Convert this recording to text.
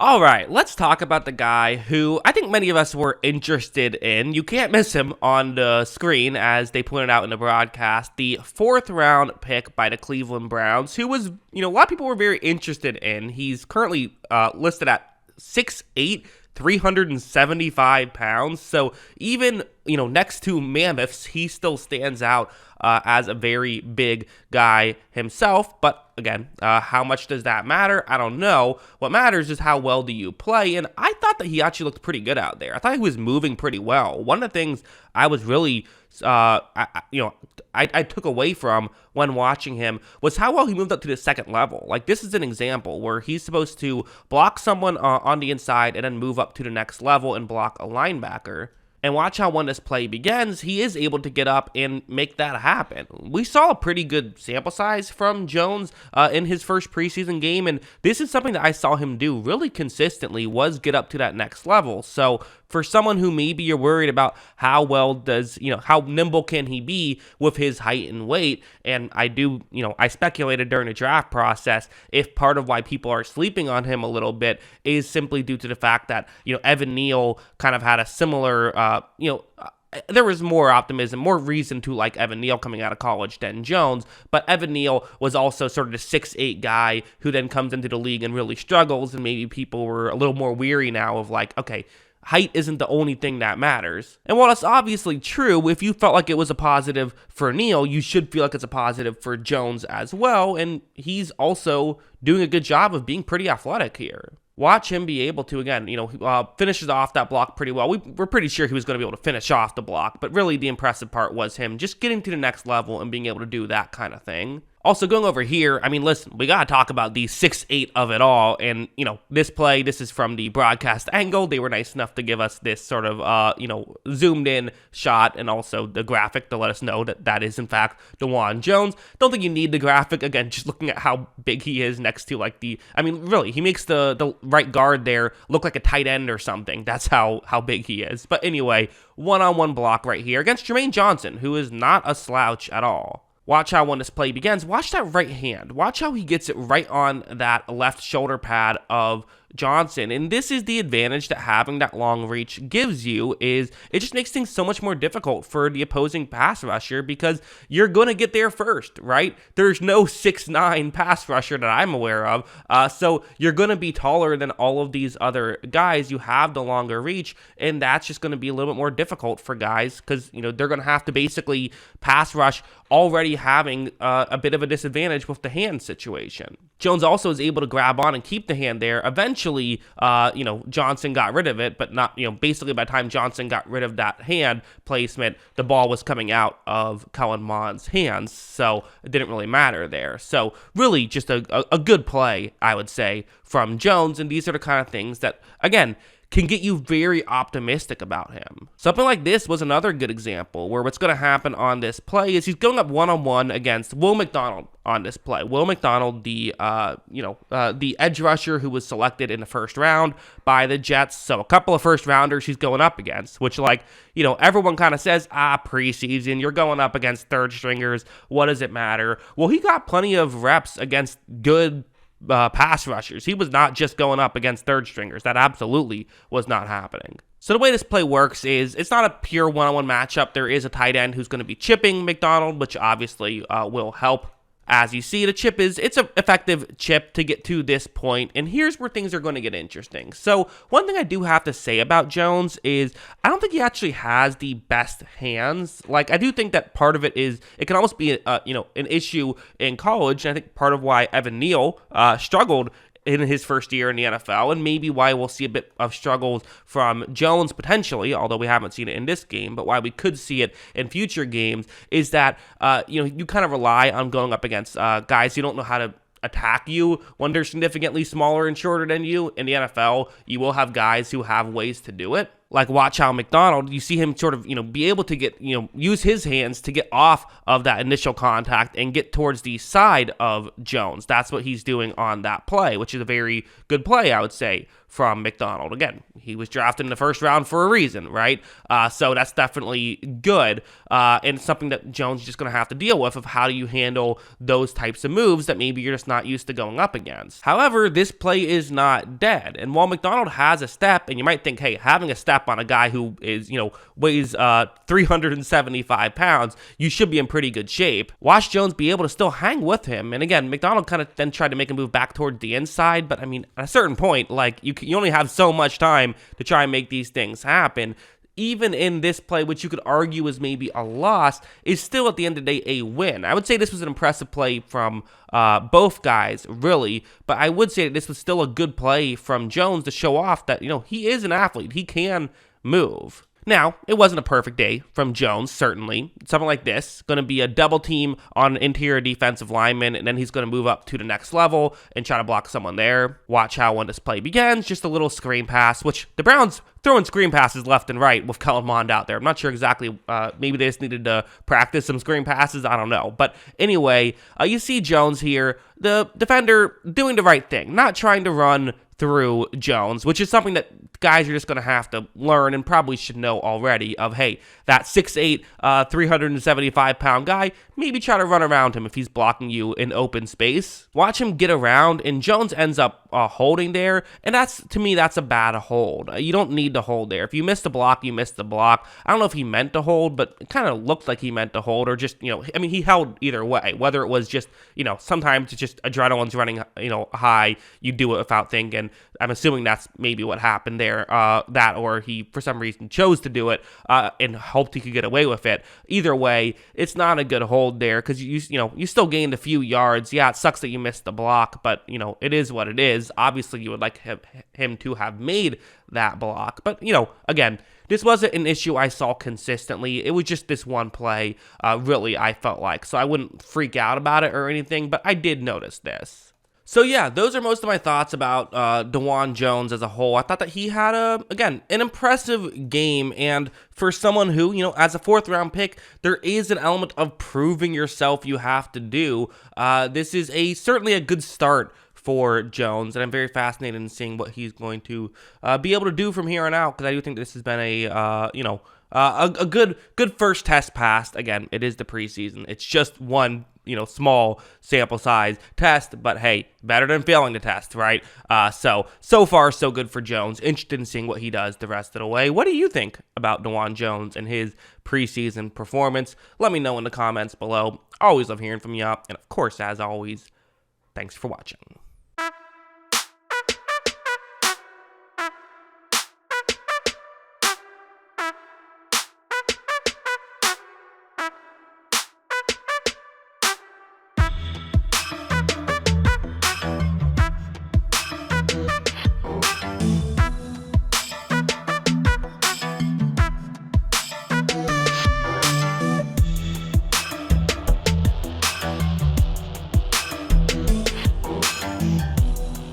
All right, let's talk about the guy who I think many of us were interested in. You can't miss him on the screen, as they pointed out in the broadcast. The fourth round pick by the Cleveland Browns, who was, a lot of people were very interested in. He's currently listed at 6'8", 375 pounds. So even, next to mammoths, he still stands out as a very big guy himself. But again, how much does that matter? I don't know. What matters is how well do you play. And I thought that he actually looked pretty good out there. I thought he was moving pretty well. One of the things I was really, I took away from when watching him was how well he moved up to the second level. Like, this is an example where he's supposed to block someone on the inside and then move up to the next level and block a linebacker. And watch how when this play begins, he is able to get up and make that happen. We saw a pretty good sample size from Jones in his first preseason game, and this is something that I saw him do really consistently, was get up to that next level. So for someone who maybe you're worried about how well does, how nimble can he be with his height and weight, and I speculated during the draft process if part of why people are sleeping on him a little bit is simply due to the fact that, Evan Neal kind of had a similar, there was more optimism, more reason to like Evan Neal coming out of college than Jones, but Evan Neal was also sort of the 6'8" guy who then comes into the league and really struggles, and maybe people were a little more weary now of like, okay, height isn't the only thing that matters. And while it's obviously true, if you felt like it was a positive for Neal, you should feel like it's a positive for Jones as well, and he's also doing a good job of being pretty athletic here. Watch him be able to, again, finishes off that block pretty well. We're pretty sure he was going to be able to finish off the block, but really the impressive part was him just getting to the next level and being able to do that kind of thing. Also, going over here, listen, we got to talk about the 6'8" of it all. And, this play, this is from the broadcast angle. They were nice enough to give us this sort of, zoomed in shot and also the graphic to let us know that that is, in fact, Dawand Jones. Don't think you need the graphic. Again, just looking at how big he is next to, like, really, he makes the right guard there look like a tight end or something. That's how big he is. But anyway, one-on-one block right here against Jermaine Johnson, who is not a slouch at all. Watch how when this play begins, watch that right hand. Watch how he gets it right on that left shoulder pad of Johnson. And this is the advantage that having that long reach gives you, is it just makes things so much more difficult for the opposing pass rusher because you're going to get there first, right? There's no 6'9" pass rusher that I'm aware of. So you're going to be taller than all of these other guys. You have the longer reach, and that's just going to be a little bit more difficult for guys because, they're going to have to basically pass rush already having a bit of a disadvantage with the hand situation. Jones also is able to grab on and keep the hand there. Eventually, Johnson got rid of it, but not, basically by the time Johnson got rid of that hand placement, the ball was coming out of Kellen Mond's hands, so it didn't really matter there. So really just a good play, I would say, from Jones, and these are the kind of things that, again, can get you very optimistic about him. Something like this was another good example where what's going to happen on this play is he's going up one-on-one against Will McDonald on this play. Will McDonald, the edge rusher who was selected in the first round by the Jets. So a couple of first rounders he's going up against, which everyone kind of says, preseason, you're going up against third stringers. What does it matter? Well, he got plenty of reps against good pass rushers. He was not just going up against third stringers. That absolutely was not happening. So the way this play works is it's not a pure one-on-one matchup. There is a tight end who's going to be chipping McDonald, which obviously will help. As you see, it's an effective chip to get to this point, and here's where things are going to get interesting. So one thing I do have to say about Jones is I don't think he actually has the best hands. Like, I do think that part of it is it can almost be an issue in college, and I think part of why Evan Neal struggled in his first year in the NFL, and maybe why we'll see a bit of struggles from Jones potentially, although we haven't seen it in this game, but why we could see it in future games, is that, you kind of rely on going up against guys who don't know how to attack you when they're significantly smaller and shorter than you. In the NFL, you will have guys who have ways to do it. Like, watch how McDonald, you see him sort of, be able to get, use his hands to get off of that initial contact and get towards the side of Jones. That's what he's doing on that play, which is a very good play, I would say, from McDonald. Again, he was drafted in the first round for a reason, right? So that's definitely good, and something that Jones is just going to have to deal with of how do you handle those types of moves that maybe you're just not used to going up against. However, this play is not dead, and while McDonald has a step, and you might think, hey, having a step on a guy who is, weighs 375 pounds, you should be in pretty good shape. Watch Jones be able to still hang with him, and again, McDonald kind of then tried to make a move back towards the inside, but I mean, at a certain point, like, you only have so much time to try and make these things happen. Even in this play, which you could argue is maybe a loss, is still at the end of the day a win. I would say this was an impressive play from both guys, really, but I would say that this was still a good play from Jones to show off that, he is an athlete. He can move. Now, it wasn't a perfect day from Jones, certainly. Something like this, going to be a double team on an interior defensive lineman, and then he's going to move up to the next level and try to block someone there. Watch how when this play begins, just a little screen pass, which the Browns throwing screen passes left and right with Kellen Mond out there. I'm not sure exactly, maybe they just needed to practice some screen passes, I don't know. But anyway, you see Jones here, the defender doing the right thing, not trying to run through Jones, which is something that guys are just going to have to learn and probably should know already of, hey, that 6'8", 375-pound guy, maybe try to run around him if he's blocking you in open space. Watch him get around, and Jones ends up holding there, and to me, that's a bad hold. You don't need to hold there. If you missed a block, you missed the block. I don't know if he meant to hold, but it kind of looked like he meant to hold, or just, he held either way, whether it was just, sometimes it's just adrenaline's running, high, you do it without thinking. I'm assuming that's maybe what happened there, or he, for some reason, chose to do it and hoped he could get away with it. Either way, it's not a good hold there because you still gained a few yards. Yeah, it sucks that you missed the block, but, it is what it is. Obviously, you would like him to have made that block. But, again, this wasn't an issue I saw consistently. It was just this one play, really, I felt like. So I wouldn't freak out about it or anything, but I did notice this. So yeah, those are most of my thoughts about Dawand Jones as a whole. I thought that he had, an impressive game, and for someone who, as a fourth-round pick, there is an element of proving yourself you have to do. This is certainly a good start for Jones, and I'm very fascinated in seeing what he's going to be able to do from here on out, because I do think this has been a good first test pass. Again, it is the preseason. It's just one small sample size test, but hey, better than failing the test, right? So far, so good for Jones. Interested in seeing what he does the rest of the way. What do you think about Dawand Jones and his preseason performance? Let me know in the comments below. Always love hearing from you, and of course, as always, thanks for watching.